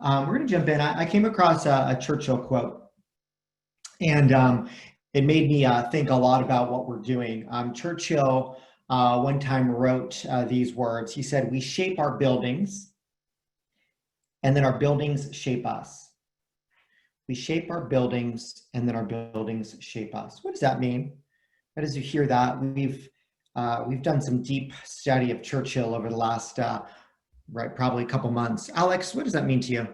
we're going to jump in. I came across a Churchill quote, and it made me think a lot about what we're doing. Churchill one time wrote these words. He said, "We shape our buildings, and then our buildings shape us. We shape our buildings, and then our buildings shape us." What does that mean? As you hear that, we've done some deep study of Churchill over the last probably a couple months. Alex, what does that mean to you?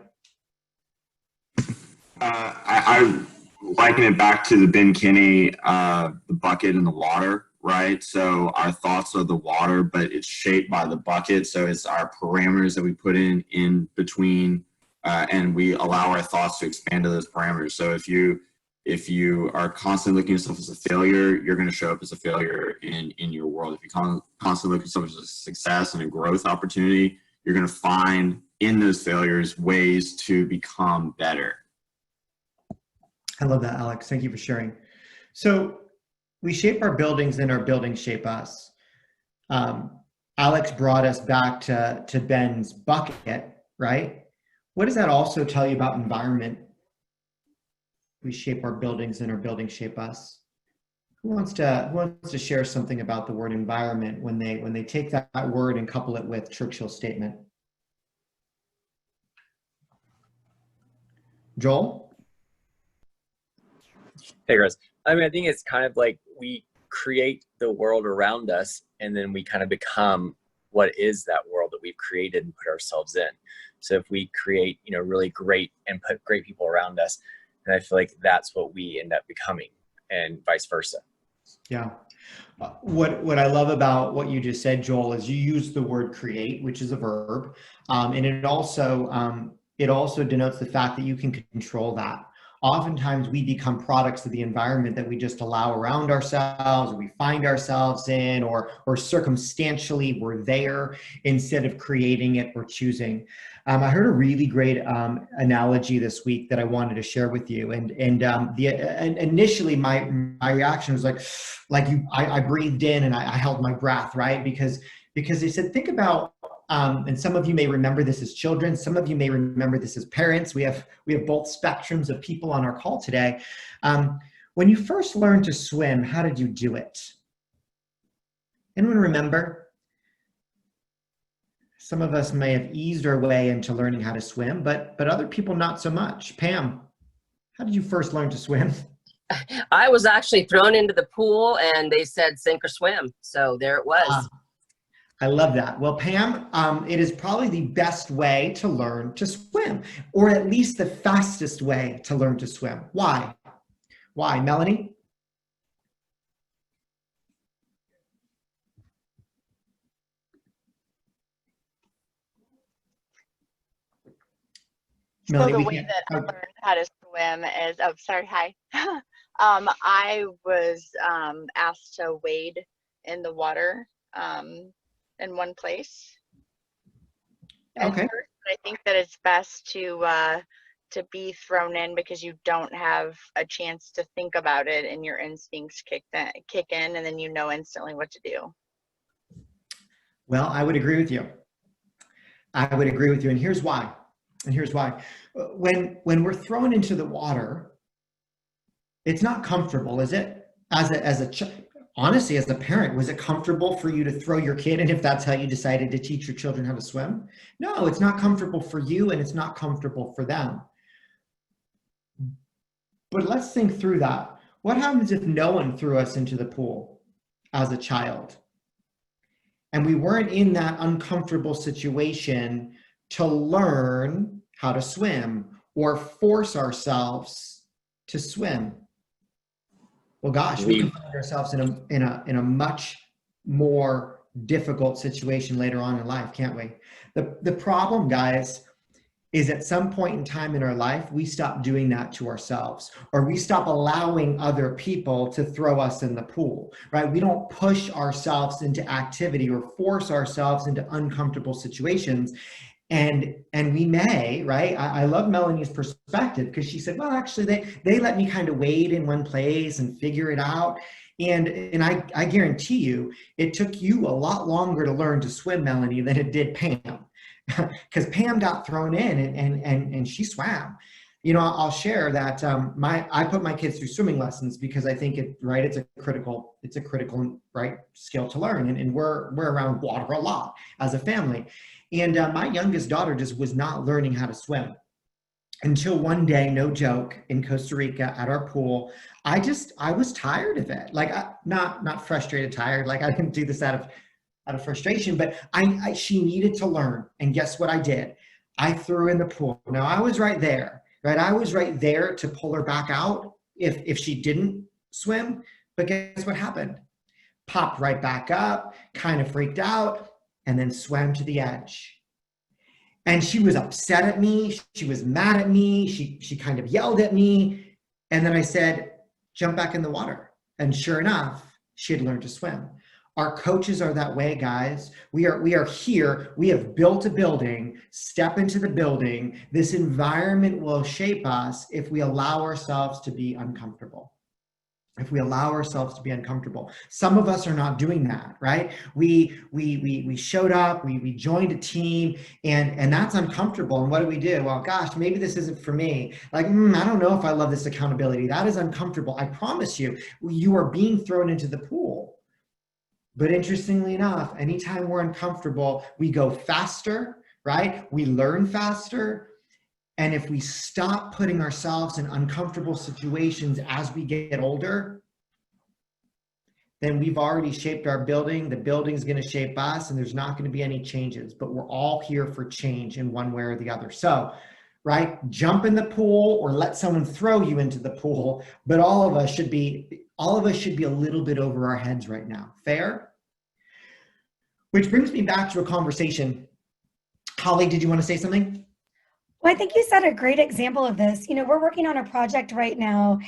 I liken it back to the Ben Kinney, the bucket and the water, right? So our thoughts are the water, but it's shaped by the bucket. So it's our parameters that we put in between, and we allow our thoughts to expand to those parameters. So if you are constantly looking at yourself as a failure, you're going to show up as a failure in your world. If you constantly look at yourself as a success and a growth opportunity, you're going to find in those failures ways to become better. I love that, Alex. Thank you for sharing. So we shape our buildings and our buildings shape us. Alex brought us back to Ben's bucket, right? What does that also tell you about environment? We shape our buildings and our buildings shape us. Who wants to share something about the word environment when they take that word and couple it with Churchill's statement? Joel? Hey, Chris. I mean, I think it's kind of like we create the world around us, and then we kind of become what is that world that we've created and put ourselves in. So if we create, really great and put great people around us, and I feel like that's what we end up becoming, and vice versa. Yeah. What I love about what you just said, Joel, is you use the word create, which is a verb, and it also denotes the fact that you can control that. Oftentimes we become products of the environment that we just allow around ourselves, or we find ourselves in, or circumstantially we're there instead of creating it or choosing. I heard a really great analogy this week that I wanted to share with you, and initially my reaction was I breathed in and I held my breath, right? Because they said, think about. And some of you may remember this as children. Some of you may remember this as parents. We have both spectrums of people on our call today. When you first learned to swim, how did you do it? Anyone remember? Some of us may have eased our way into learning how to swim, but other people not so much. Pam, how did you first learn to swim? I was actually thrown into the pool and they said sink or swim. So there it was. I love that. Well, Pam, it is probably the best way to learn to swim, or at least the fastest way to learn to swim. Why? Why, Melanie? So the way that I learned how to swim is, hi. I was asked to wade in the water in one place. Okay. First, I think that it's best to be thrown in because you don't have a chance to think about it and your instincts kick in, and then you know instantly what to do. Well, I would agree with you. And here's why. When we're thrown into the water, it's not comfortable, is it? Honestly, as a parent, was it comfortable for you to throw your kid in if that's how you decided to teach your children how to swim? No, it's not comfortable for you and it's not comfortable for them. But let's think through that. What happens if no one threw us into the pool as a child? And we weren't in that uncomfortable situation to learn how to swim or force ourselves to swim. Well, gosh, we can find ourselves in a much more difficult situation later on in life, can't we? The problem, guys, is at some point in time in our life, we stop doing that to ourselves, or we stop allowing other people to throw us in the pool, right? We don't push ourselves into activity or force ourselves into uncomfortable situations. And we may, right? I love Melanie's perspective because she said, well, actually, they let me kind of wade in one place and figure it out. And I guarantee you, it took you a lot longer to learn to swim, Melanie, than it did Pam. because Pam got thrown in and she swam. You know, I'll share that I put my kids through swimming lessons because I think it's a critical right skill to learn, and we're around water a lot as a family, and my youngest daughter just was not learning how to swim until one day, no joke, in Costa Rica at our pool. I was tired of it, like not frustrated, tired, like I didn't do this out of frustration, but she needed to learn, and guess what I did? I threw her in the pool. Now I was right there. Right, I was right there to pull her back out if she didn't swim, but guess what happened? Popped right back up, kind of freaked out, and then swam to the edge. And she was upset at me, she was mad at me, she kind of yelled at me, and then I said, jump back in the water. And sure enough, she had learned to swim. Our coaches are that way, guys. We are here. We have built a building. Step into the building. This environment will shape us if we allow ourselves to be uncomfortable. If we allow ourselves to be uncomfortable. Some of us are not doing that, right? We showed up, we joined a team, and that's uncomfortable. And what do? Well, gosh, maybe this isn't for me. Like, I don't know if I love this accountability. That is uncomfortable. I promise you, you are being thrown into the pool. But interestingly enough, anytime we're uncomfortable, we go faster, right? We learn faster. And if we stop putting ourselves in uncomfortable situations as we get older, then we've already shaped our building. The building's going to shape us, and there's not going to be any changes. But we're all here for change in one way or the other. So, right, jump in the pool or let someone throw you into the pool. But all of us should be a little bit over our heads right now. Fair? Which brings me back to a conversation. Holly, did you want to say something? Well, I think you set a great example of this. You know, we're working on a project right now,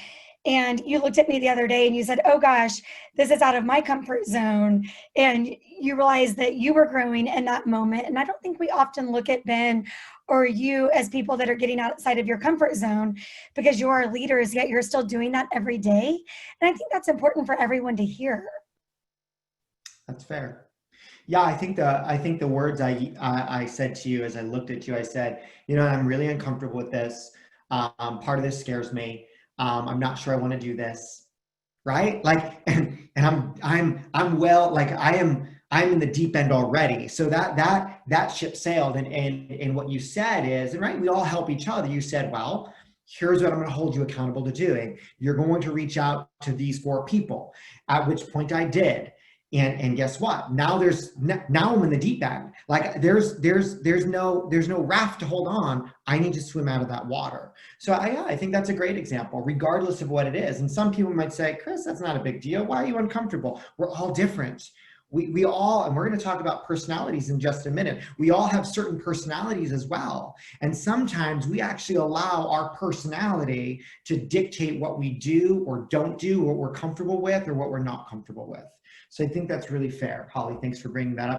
and you looked at me the other day and you said, oh gosh, this is out of my comfort zone. And you realized that you were growing in that moment. And I don't think we often look at Ben or you as people that are getting outside of your comfort zone because you are leaders, yet you're still doing that every day. And I think that's important for everyone to hear. That's fair. Yeah, I think the words I said to you as I looked at you, I said, you know, I'm really uncomfortable with this. Part of this scares me. I'm not sure I want to do this, right? Like, and I'm well, like I'm in the deep end already. So that ship sailed. And what you said is, and right, we all help each other. You said, well, here's what I'm going to hold you accountable to doing. You're going to reach out to these 4 people, at which point I did. And guess what? Now I'm in the deep end. Like there's no raft to hold on. I need to swim out of that water. So I think that's a great example, regardless of what it is. And some people might say, Chris, that's not a big deal. Why are you uncomfortable? We're all different. We all, and we're going to talk about personalities in just a minute. We all have certain personalities as well. And sometimes we actually allow our personality to dictate what we do or don't do, what we're comfortable with or what we're not comfortable with. So I think that's really fair. Holly, thanks for bringing that up.